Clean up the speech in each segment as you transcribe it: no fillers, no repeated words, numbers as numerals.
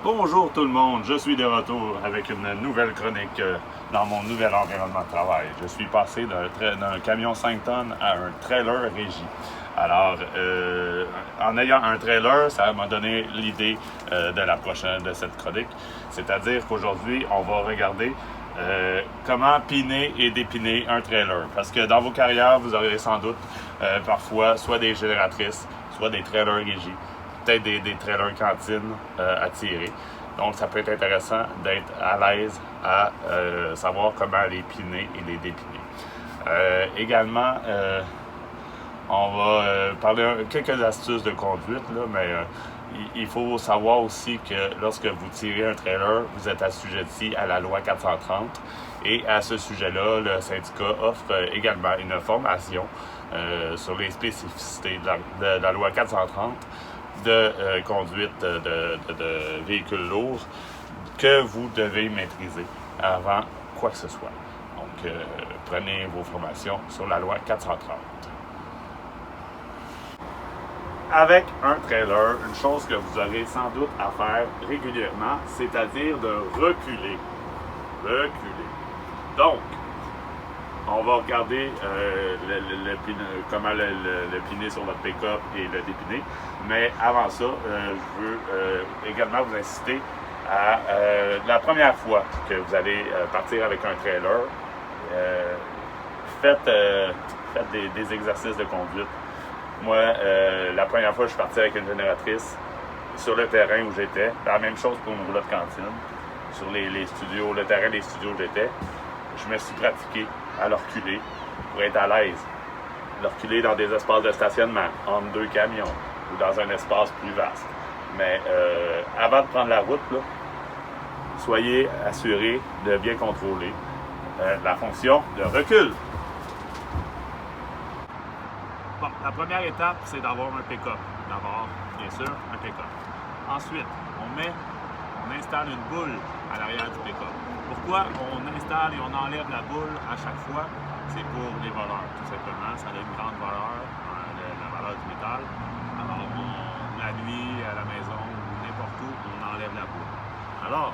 Bonjour tout le monde, je suis de retour avec une nouvelle chronique dans mon nouvel environnement de travail. Je suis passé d'un camion 5 tonnes à un trailer régie. Alors, en ayant un trailer, ça m'a donné l'idée de cette chronique. C'est-à-dire qu'aujourd'hui, on va regarder comment piner et dépiner un trailer. Parce que dans vos carrières, vous aurez sans doute parfois soit des génératrices, soit des trailers régies, peut-être des trailers cantines à tirer. Donc, ça peut être intéressant d'être à l'aise à savoir comment les piner et les dépiner. Également, on va parler quelques astuces de conduite, là, mais il faut savoir aussi que lorsque vous tirez un trailer, vous êtes assujetti à la loi 430. Et à ce sujet-là, le syndicat offre également une formation sur les spécificités de la loi 430 de conduite de véhicules lourds que vous devez maîtriser avant quoi que ce soit. Donc, prenez vos formations sur la loi 430. Avec un trailer, une chose que vous aurez sans doute à faire régulièrement, c'est-à-dire de reculer. Reculer. Donc, on va regarder comment le piner sur votre pick-up et le dépiner. Mais avant ça, je veux également vous inciter à la première fois que vous allez partir avec un trailer, faites des exercices de conduite. Moi, la première fois, je suis parti avec une génératrice sur le terrain où j'étais. La même chose pour une roulotte cantine. Sur les studios, le terrain des studios où j'étais. Je me suis pratiqué à le reculer pour être à l'aise. Le reculer dans des espaces de stationnement, entre deux camions ou dans un espace plus vaste. Mais avant de prendre la route, là, soyez assurés de bien contrôler la fonction de recul. Bon, la première étape, c'est d'avoir un pick-up. D'abord, bien sûr, un pick-up. Ensuite, on installe une boule à l'arrière du pick-up. Pourquoi on installe et on enlève la boule à chaque fois? C'est pour les voleurs, tout simplement. Ça a une grande valeur, la valeur du métal. Alors, la nuit, à la maison, ou n'importe où, on enlève la boule. Alors,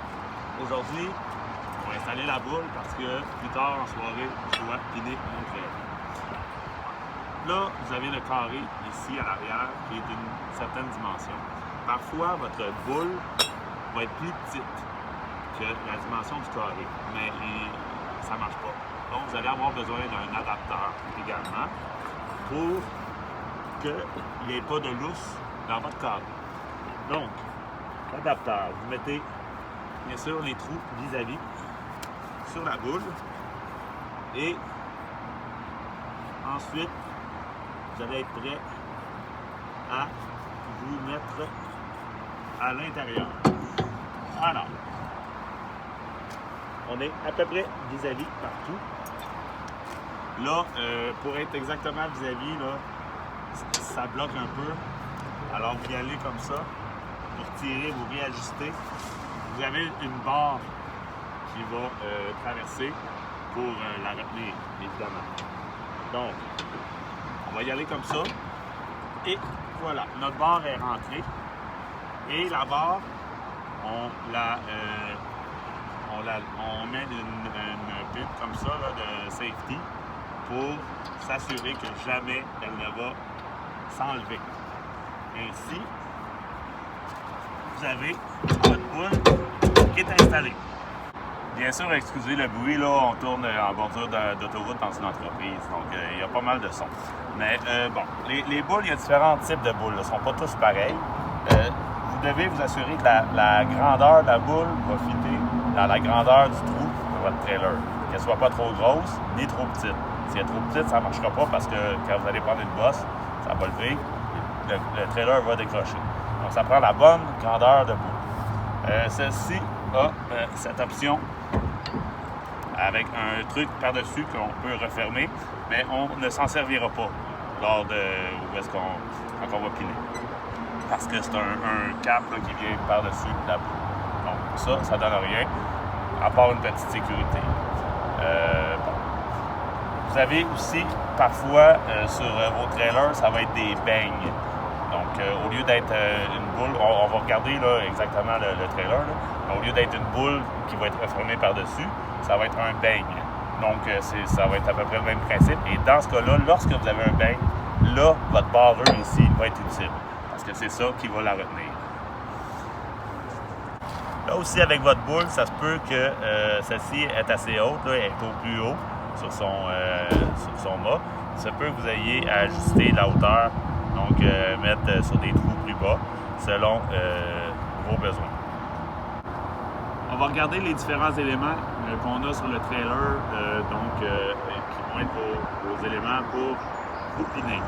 aujourd'hui, on va installer la boule parce que plus tard en soirée, je dois piner mon trailer. Là, vous avez le carré ici à l'arrière qui est d'une certaine dimension. Parfois, votre boule va être plus petite que la dimension du carré, mais ça ne marche pas. Donc, vous allez avoir besoin d'un adapteur également pour qu'il n'y ait pas de lousse dans votre carré. Donc, l'adapteur, vous mettez bien sûr les trous vis-à-vis sur la boule et ensuite, vous allez être prêt à vous mettre à l'intérieur. Alors, on est à peu près vis-à-vis partout. Là, pour être exactement vis-à-vis, là, ça bloque un peu. Alors, vous y allez comme ça. Pour tirer, vous réajustez. Vous avez une barre qui va traverser pour la retenir, évidemment. Donc, on va y aller comme ça. Et voilà, notre barre est rentrée. Et la barre, on met une butte comme ça là, de safety pour s'assurer que jamais elle ne va s'enlever. Ainsi, vous avez votre boule qui est installée. Bien sûr, excusez le bruit, là, on tourne en bordure d'autoroute dans une entreprise, donc il y a pas mal de sons. Mais bon, les boules, il y a différents types de boules, ils ne sont pas tous pareils. Vous devez vous assurer que la grandeur de la boule va fitter dans la grandeur du trou de votre trailer. Qu'elle ne soit pas trop grosse ni trop petite. Si elle est trop petite, ça ne marchera pas parce que quand vous allez prendre une bosse, ça va lever, le trailer va décrocher. Donc ça prend la bonne grandeur de boule. Celle-ci a cette option avec un truc par-dessus qu'on peut refermer, mais on ne s'en servira pas lors de quand on va piner. Parce que c'est un cap là, qui vient par-dessus la boule. Donc ça donne rien, à part une petite sécurité. Bon. Vous avez aussi, parfois, sur vos trailers, ça va être des beignes. Donc, au lieu d'être une boule, on va regarder là, exactement le trailer, là. Au lieu d'être une boule qui va être refermée par-dessus, ça va être un beigne. Donc, ça va être à peu près le même principe. Et dans ce cas-là, lorsque vous avez un beigne, là, votre barreur ici va être utile. Parce que c'est ça qui va la retenir. Là aussi, avec votre boule, ça se peut que celle-ci est assez haute, là, elle est au plus haut sur son mât. Ça peut que vous ayez à ajuster la hauteur, donc mettre sur des trous plus bas, selon vos besoins. On va regarder les différents éléments qu'on a sur le trailer, qui vont être vos éléments pour vous piner.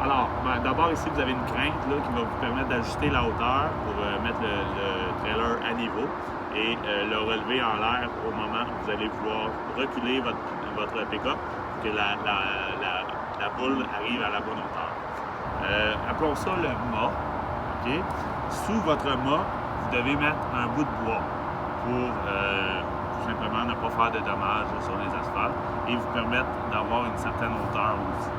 Alors, d'abord ici, vous avez une crinque là, qui va vous permettre d'ajuster la hauteur pour mettre le trailer à niveau et le relever en l'air au moment où vous allez pouvoir reculer votre pick-up pour que la boule arrive à la bonne hauteur. Appelons ça le mât. Okay? Sous votre mât, vous devez mettre un bout de bois pour tout simplement ne pas faire de dommages sur les asphaltes et vous permettre d'avoir une certaine hauteur aussi.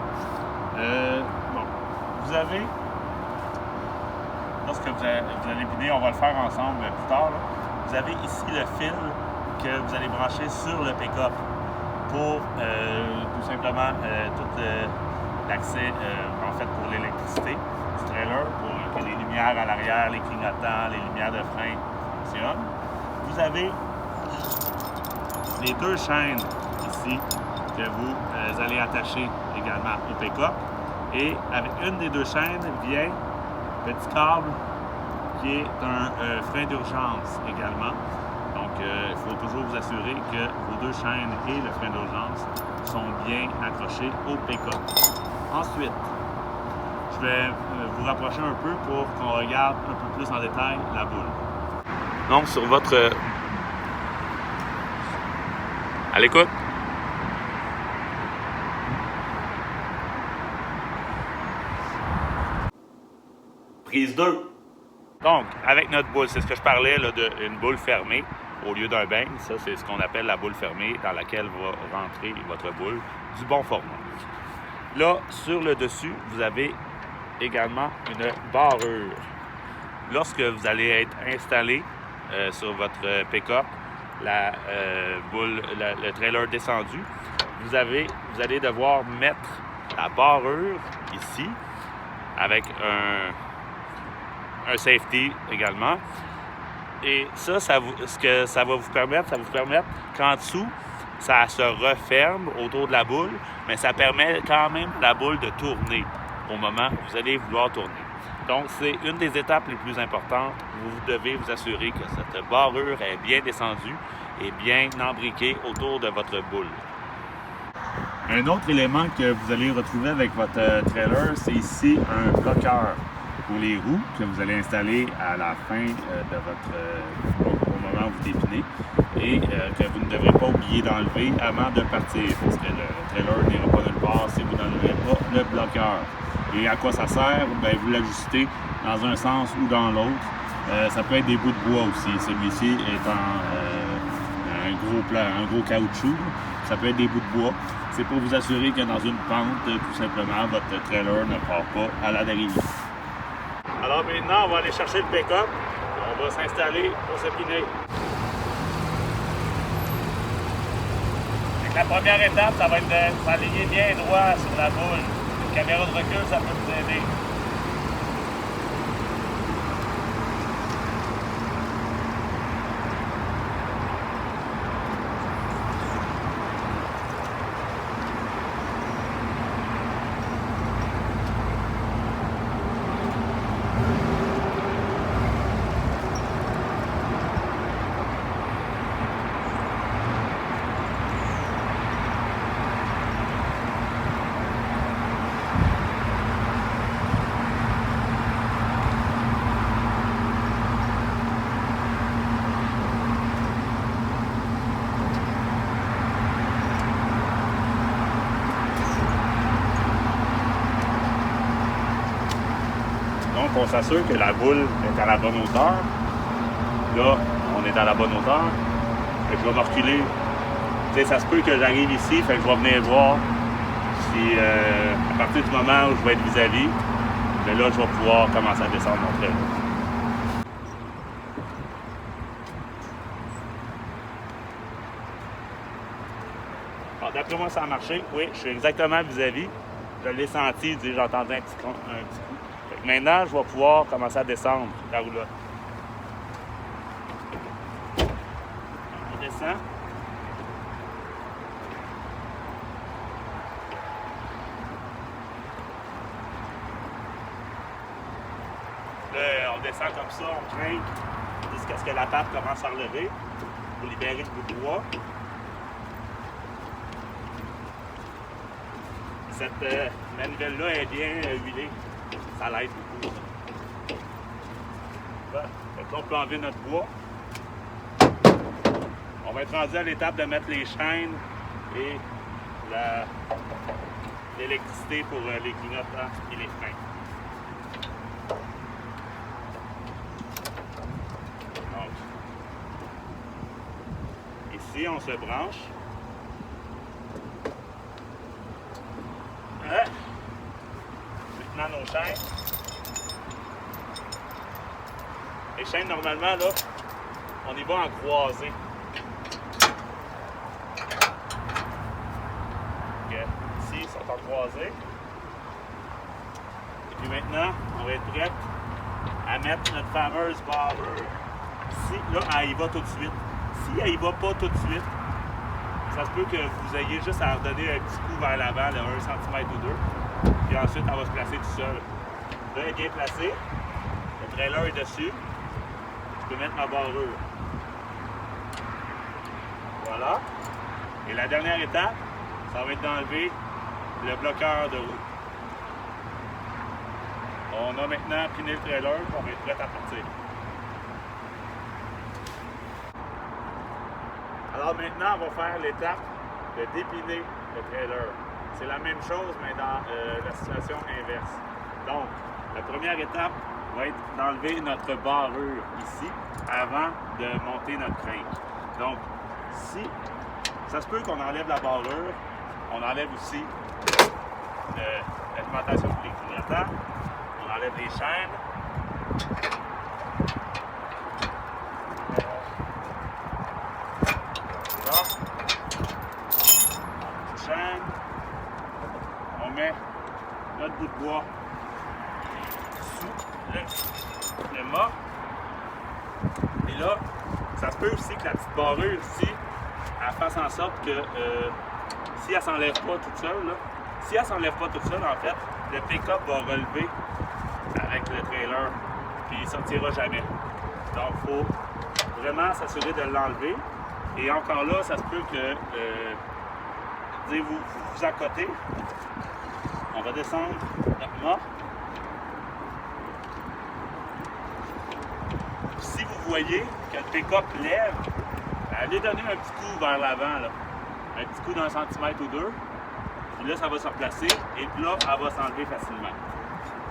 Vous avez, lorsque vous allez piner, on va le faire ensemble plus tard, là, vous avez ici le fil que vous allez brancher sur le pick-up pour tout simplement tout l'accès, en fait, pour l'électricité du trailer, pour que les lumières à l'arrière, les clignotants, les lumières de frein fonctionnent. Vous avez les deux chaînes ici que vous allez attacher également au pick-up. Et avec une des deux chaînes vient un petit câble qui est un frein d'urgence également. Donc, il faut toujours vous assurer que vos deux chaînes et le frein d'urgence sont bien accrochés au pick-up. Ensuite, je vais vous rapprocher un peu pour qu'on regarde un peu plus en détail la boule. Donc, sur votre... À l'écoute. Prise 2. Donc, avec notre boule, c'est ce que je parlais d'une boule fermée au lieu d'un beigne. Ça, c'est ce qu'on appelle la boule fermée dans laquelle va rentrer votre boule du bon format. Là, sur le dessus, vous avez également une barrure. Lorsque vous allez être installé sur votre pick-up, le trailer descendu, vous allez devoir mettre la barrure ici avec un safety également. Et ça ce que ça va vous permettre, qu'en dessous, ça se referme autour de la boule, mais ça permet quand même à la boule de tourner au moment où vous allez vouloir tourner. Donc, c'est une des étapes les plus importantes. Vous devez vous assurer que cette barrure est bien descendue et bien embriquée autour de votre boule. Un autre élément que vous allez retrouver avec votre trailer, c'est ici un bloqueur pour les roues que vous allez installer à la fin de au moment où vous dépinez et que vous ne devrez pas oublier d'enlever avant de partir parce que le trailer n'ira pas nulle part si vous n'enlevez pas le bloqueur. Et à quoi ça sert? Bien, vous l'ajustez dans un sens ou dans l'autre. Ça peut être des bouts de bois aussi. Celui-ci est un gros caoutchouc. Ça peut être des bouts de bois. C'est pour vous assurer que dans une pente, tout simplement, votre trailer ne part pas à la dérive. Alors maintenant, on va aller chercher le pick-up. On va s'installer pour se piner. La première étape, ça va être de s'aligner bien droit sur la boule. Une caméra de recul, ça peut vous aider. Donc, on s'assure que la boule est à la bonne hauteur. Là, on est à la bonne hauteur. Fait que je vais me reculer. Tu sais, ça se peut que j'arrive ici, fait que je vais venir voir si, à partir du moment où je vais être vis-à-vis, Mais là, je vais pouvoir commencer à descendre mon trailer. D'après moi, ça a marché. Oui, je suis exactement vis-à-vis. Je l'ai senti, j'ai entendu un petit coup. Fait que maintenant, je vais pouvoir commencer à descendre la roulotte. On descend. Là, on descend comme ça, on craint jusqu'à ce que la patte commence à relever pour libérer le bout de bois. Cette manivelle-là est bien huilée. Ça l'aide beaucoup. Bon, on peut enlever notre bois. On va être rendu à l'étape de mettre les chaînes et l'électricité pour les clignotants et les freins. Donc, ici, on se branche. Maintenant, nos chaînes. Les chaînes, normalement, là, on y va en croisée. Okay. Ici, ils sont en croisée. Et puis maintenant, on va être prêt à mettre notre fameuse barreur. Si, là, elle y va tout de suite. Si elle y va pas tout de suite, ça se peut que vous ayez juste à redonner un petit coup vers l'avant, de 1 cm ou 2. Puis ensuite, elle va se placer tout seul. Là, elle est bien placée. Le trailer est dessus. Je peux mettre ma barrure. Voilà. Et la dernière étape, ça va être d'enlever le bloqueur de roue. On a maintenant piné le trailer, on va être prêt à partir. Alors maintenant, on va faire l'étape de dépiner le trailer. C'est la même chose, mais dans la situation inverse. Donc, la première étape va être d'enlever notre barrure ici avant de monter notre crank. Donc, si ça se peut qu'on enlève la barrure, on enlève aussi l'alimentation pour les clignotants, on enlève les chaînes. Chaîne. On met notre bout de bois sous le mât. Et là, ça se peut aussi que la petite barrure ici, elle fasse en sorte que si elle ne s'enlève pas toute seule, là, si elle ne s'enlève pas toute seule, en fait, le pick-up va relever avec le trailer, puis il ne sortira jamais. Donc, il faut vraiment s'assurer de l'enlever. Et encore là, ça se peut que vous accotez. On va descendre notre mât. Si vous voyez que le pick-up lève, allez donner un petit coup vers l'avant, là. Un petit coup d'1 cm ou 2. Puis là, ça va se replacer. Et puis là, elle va s'enlever facilement.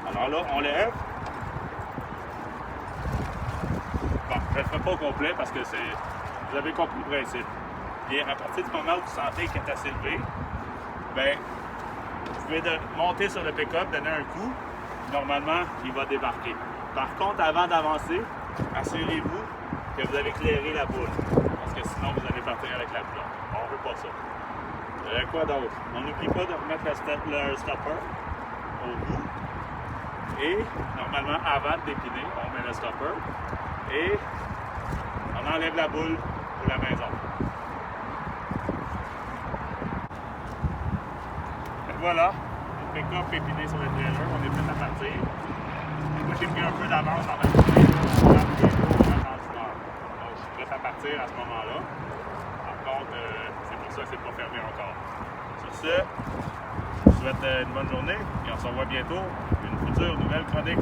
Alors là, on lève. Bon, je ne le ferai pas au complet parce que vous avez compris le principe. Et à partir du moment où vous sentez qu'elle est assez élevée, bien, vous pouvez monter sur le pick-up, donner un coup. Normalement, il va débarquer. Par contre, avant d'avancer, assurez-vous que vous avez éclairé la boule. Parce que sinon, vous allez partir avec la boule. On ne veut pas ça. Quoi d'autre? On n'oublie pas de remettre le stopper au bout. Et normalement, avant de dépiner, on met le stopper. Et on enlève la boule pour la maison. Et voilà, le pick-up est piné sur le trailer, on est prêt à partir. Moi, j'ai pris un peu d'avance dans ma journée. Donc, je suis prêt à partir à ce moment-là. Par contre, c'est pour ça que c'est pas fermé encore. Sur ce, je vous souhaite une bonne journée et on se revoit bientôt pour une future nouvelle chronique.